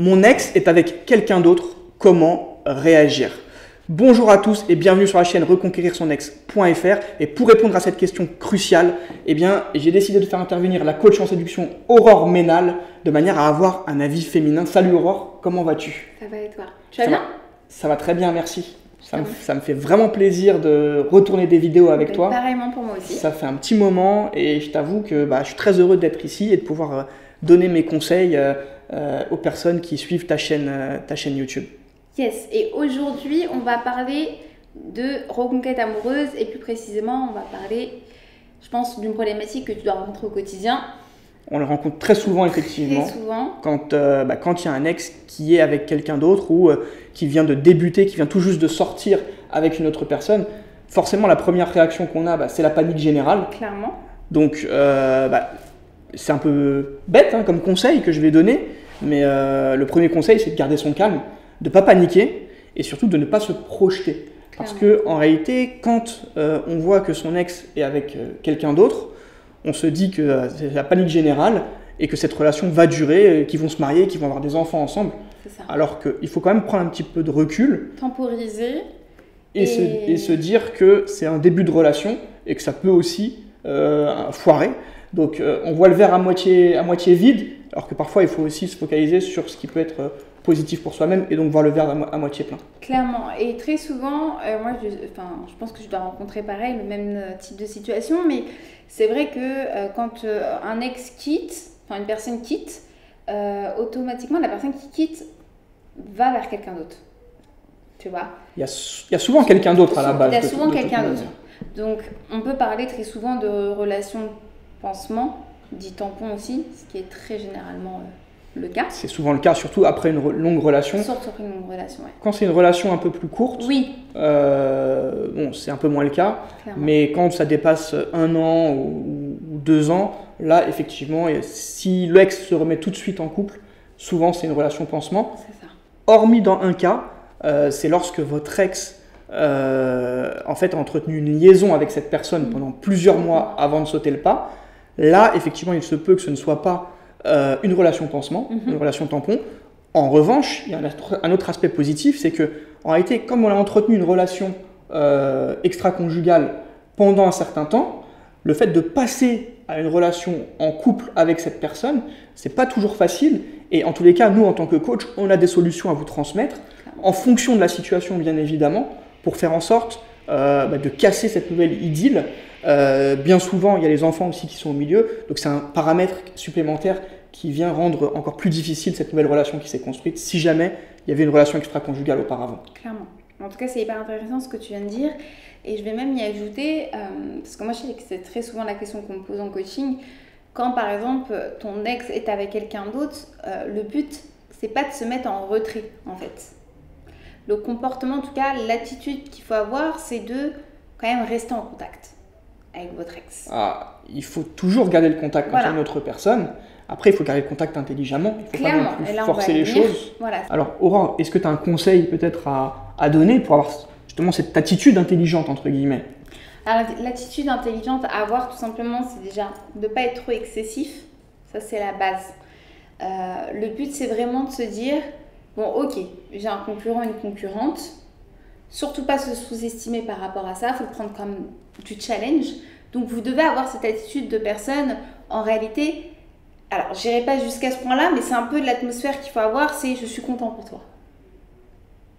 Mon ex est avec quelqu'un d'autre, comment réagir? Bonjour à tous et bienvenue sur la chaîne reconquérir-son-ex.fr. Et pour répondre à cette question cruciale, j'ai décidé de faire intervenir la coach en séduction Aurore Ménal de manière à avoir un avis féminin. Salut Aurore, comment vas-tu? Ça va et toi? Tu vas bien? Ça va très bien, merci. Ça me fait vraiment plaisir de retourner des vidéos avec toi. Pareillement pour moi aussi. Ça fait un petit moment et je t'avoue que je suis très heureux d'être ici et de pouvoir donner mes conseils aux personnes qui suivent ta chaîne YouTube. Yes, et aujourd'hui, on va parler de reconquête amoureuse et plus précisément, on va parler, je pense, d'une problématique que tu dois rencontrer au quotidien. On le rencontre très souvent, effectivement. Très souvent. Quand il y a un ex qui est avec quelqu'un d'autre ou qui vient de débuter, qui vient tout juste de sortir avec une autre personne, forcément, la première réaction qu'on a, c'est la panique générale. Clairement. Donc, c'est un peu bête comme conseil que je vais donner, mais le premier conseil, c'est de garder son calme, de ne pas paniquer et surtout de ne pas se projeter. Parce qu'en réalité, quand on voit que son ex est avec quelqu'un d'autre, on se dit que c'est la panique générale et que cette relation va durer, qu'ils vont se marier, qu'ils vont avoir des enfants ensemble. C'est ça. Alors qu'il faut quand même prendre un petit peu de recul. Temporiser. Et se dire que c'est un début de relation et que ça peut aussi foirer. Donc on voit le verre à moitié vide, alors que parfois il faut aussi se focaliser sur ce qui peut être positif pour soi-même et donc voir le verre à moitié plein. Clairement, et très souvent, moi je pense que je dois rencontrer pareil, le même type de situation, mais c'est vrai que quand un ex quitte, une personne quitte, automatiquement la personne qui quitte va vers quelqu'un d'autre. Tu vois? Il y a souvent quelqu'un d'autre à la base. Il y a souvent quelqu'un d'autre. Donc on peut parler très souvent de relations pansement, dit tampon aussi, ce qui est très généralement le cas. C'est souvent le cas, surtout après une longue relation. Surtout après une longue relation, ouais. Quand c'est une relation un peu plus courte, oui. C'est un peu moins le cas. Clairement. Mais quand ça dépasse 1 an ou 2 ans, là, effectivement, si l'ex se remet tout de suite en couple, souvent c'est une relation pansement. C'est ça. Hormis dans un cas, c'est lorsque votre ex a entretenu une liaison avec cette personne pendant plusieurs mois avant de sauter le pas. Là, effectivement, il se peut que ce ne soit pas une relation pansement, une relation tampon. En revanche, il y a un autre aspect positif, c'est que en réalité, comme on a entretenu une relation extra-conjugale pendant un certain temps, le fait de passer à une relation en couple avec cette personne, c'est pas toujours facile. Et en tous les cas, nous, en tant que coach, on a des solutions à vous transmettre en fonction de la situation, bien évidemment, pour faire en sorte de casser cette nouvelle idylle. Bien souvent, il y a les enfants aussi qui sont au milieu, donc c'est un paramètre supplémentaire qui vient rendre encore plus difficile cette nouvelle relation qui s'est construite si jamais il y avait une relation extra-conjugale auparavant. Clairement. En tout cas, c'est hyper intéressant ce que tu viens de dire. Et je vais même y ajouter, parce que moi je sais que c'est très souvent la question qu'on me pose en coaching, quand par exemple ton ex est avec quelqu'un d'autre, le but c'est pas de se mettre en retrait en fait. Le comportement, en tout cas l'attitude qu'il faut avoir, c'est de quand même rester en contact avec votre ex. Il faut toujours garder le contact avec une autre personne. Après, il faut garder le contact intelligemment. Il ne faut pas non plus forcer les choses. Voilà. Alors, Aurore, est-ce que tu as un conseil peut-être à donner pour avoir justement cette attitude intelligente, entre guillemets? Alors, l'attitude intelligente à avoir, tout simplement, c'est déjà de ne pas être trop excessif. Ça, c'est la base. Le but, c'est vraiment de se dire, bon, ok, j'ai un concurrent, une concurrente. Surtout pas se sous-estimer par rapport à ça. Il faut le prendre comme du challenge. Donc, vous devez avoir cette attitude de personne, en réalité... Alors, je n'irai pas jusqu'à ce point-là, mais c'est un peu de l'atmosphère qu'il faut avoir, c'est « je suis content pour toi ».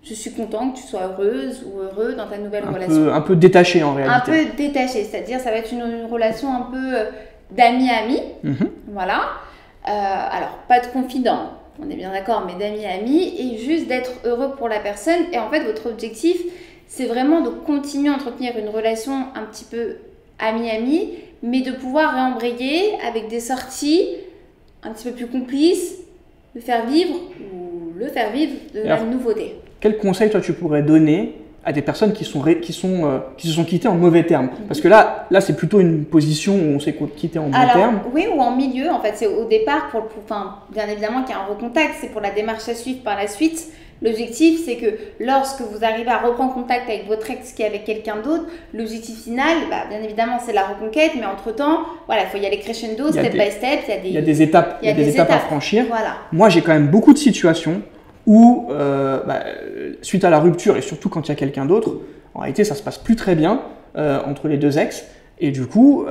Je suis content que tu sois heureuse ou heureux dans ta nouvelle relation. Un peu détaché en réalité. Un peu détaché, c'est-à-dire ça va être une relation un peu d'ami-ami, voilà. Alors, pas de confident, on est bien d'accord, mais d'ami-ami, et juste d'être heureux pour la personne. Et en fait, votre objectif, c'est vraiment de continuer à entretenir une relation un petit peu ami-ami, mais de pouvoir réembrayer avec des sorties un petit peu plus complices, de faire vivre ou le faire vivre de la nouveauté. Quel conseil toi tu pourrais donner à des personnes qui se sont quittées en mauvais termes? Parce que là c'est plutôt une position où on s'est quitté en bon terme. Oui, ou en milieu, en fait, c'est au départ, bien évidemment qu'il y a un recontact, c'est pour la démarche à suivre par la suite, L'objectif, c'est que lorsque vous arrivez à reprendre contact avec votre ex qui est avec quelqu'un d'autre, l'objectif final, bien évidemment, c'est la reconquête, mais entre-temps, voilà, il faut y aller crescendo, step by step. Il y a des étapes, à franchir. Voilà. Moi, j'ai quand même beaucoup de situations où, suite à la rupture, et surtout quand il y a quelqu'un d'autre, en réalité, ça se passe plus très bien entre les deux ex. Et du coup,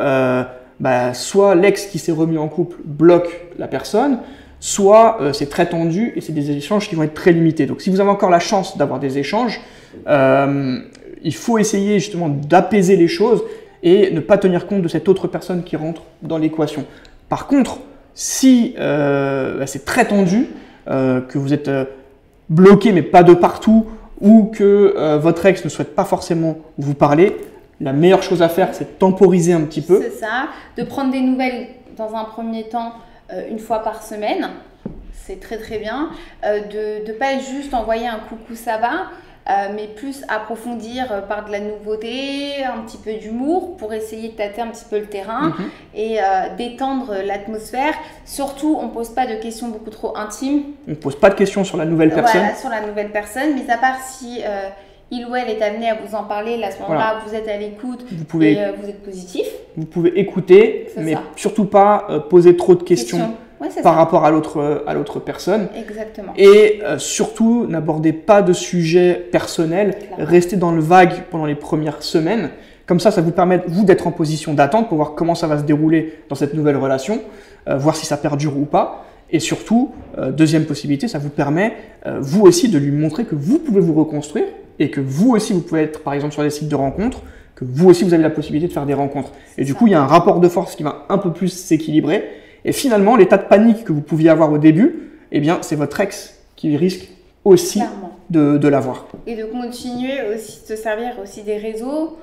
soit l'ex qui s'est remis en couple bloque la personne, soit c'est très tendu et c'est des échanges qui vont être très limités. Donc si vous avez encore la chance d'avoir des échanges, il faut essayer justement d'apaiser les choses et ne pas tenir compte de cette autre personne qui rentre dans l'équation. Par contre, si c'est très tendu, que vous êtes bloqué mais pas de partout, ou que votre ex ne souhaite pas forcément vous parler, la meilleure chose à faire, c'est de temporiser un petit peu. C'est ça, de prendre des nouvelles dans un premier temps, une fois par semaine, c'est très très bien. De ne pas juste envoyer un coucou ça va, mais plus approfondir par de la nouveauté, un petit peu d'humour pour essayer de tâter un petit peu le terrain et détendre l'atmosphère. Surtout, on ne pose pas de questions beaucoup trop intimes. On ne pose pas de questions sur la nouvelle personne. Voilà, sur la nouvelle personne, mais à part si il ou elle est amené à vous en parler, là, à ce moment-là, vous êtes à l'écoute et vous êtes positif. Vous pouvez écouter, mais surtout pas poser trop de questions par rapport à l'autre personne. Exactement. Et surtout, n'abordez pas de sujets personnels. Restez dans le vague pendant les premières semaines. Comme ça vous permet, vous, d'être en position d'attente pour voir comment ça va se dérouler dans cette nouvelle relation, voir si ça perdure ou pas. Et surtout, deuxième possibilité, ça vous permet, vous aussi, de lui montrer que vous pouvez vous reconstruire et que vous aussi, vous pouvez être, par exemple, sur des sites de rencontres, que vous aussi, vous avez la possibilité de faire des rencontres. Et du coup, il y a un rapport de force qui va un peu plus s'équilibrer. Et finalement, l'état de panique que vous pouviez avoir au début, eh bien, c'est votre ex qui risque aussi de l'avoir. Et de continuer aussi, de se servir aussi des réseaux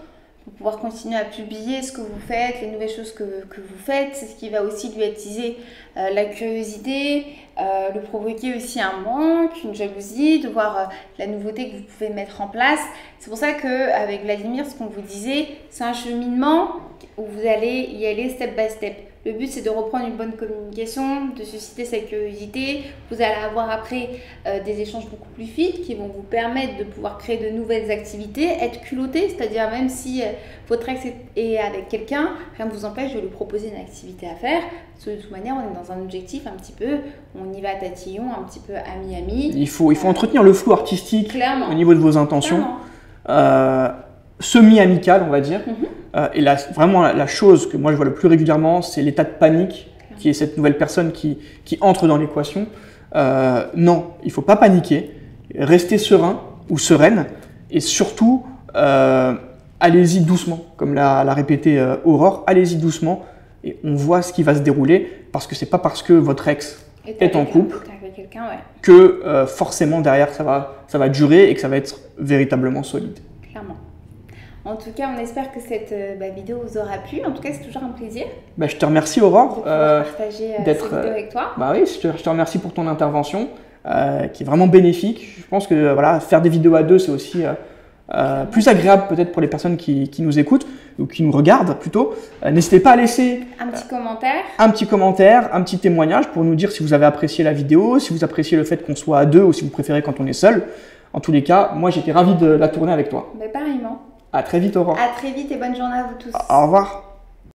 pour pouvoir continuer à publier ce que vous faites, les nouvelles choses que vous faites. C'est ce qui va aussi lui attiser la curiosité, le provoquer aussi un manque, une jalousie, de voir la nouveauté que vous pouvez mettre en place. C'est pour ça qu'avec Vladimir, ce qu'on vous disait, c'est un cheminement où vous allez y aller step by step. Le but, c'est de reprendre une bonne communication, de susciter sa curiosité. Vous allez avoir après des échanges beaucoup plus fluides qui vont vous permettre de pouvoir créer de nouvelles activités, être culotté, c'est-à-dire même si votre ex est avec quelqu'un, rien ne vous empêche de lui proposer une activité à faire. Parce que de toute manière, on est dans un objectif un petit peu, on y va à tatillon, un petit peu ami-ami. Il faut entretenir le flou artistique au niveau de vos intentions. Semi-amical, on va dire. Et là, vraiment, la chose que moi je vois le plus régulièrement, c'est l'état de panique, qui est cette nouvelle personne qui entre dans l'équation. Non, il ne faut pas paniquer, restez serein ou sereine, et surtout, allez-y doucement, comme l'a répété Aurore, allez-y doucement, et on voit ce qui va se dérouler, parce que ce n'est pas parce que votre ex est en couple que forcément derrière ça va durer et que ça va être véritablement solide. Clairement. En tout cas, on espère que cette vidéo vous aura plu. En tout cas, c'est toujours un plaisir. Je te remercie, Aurore, de partager cette vidéo avec toi. Oui, je te remercie pour ton intervention, qui est vraiment bénéfique. Je pense que faire des vidéos à deux, c'est aussi plus agréable peut-être pour les personnes qui nous écoutent ou qui nous regardent plutôt. N'hésitez pas à laisser un petit commentaire, un petit témoignage pour nous dire si vous avez apprécié la vidéo, si vous appréciez le fait qu'on soit à deux ou si vous préférez quand on est seul. En tous les cas, moi j'étais ravi de la tourner avec toi. Pareillement. À très vite, Aurore. À très vite et bonne journée à vous tous. Au revoir.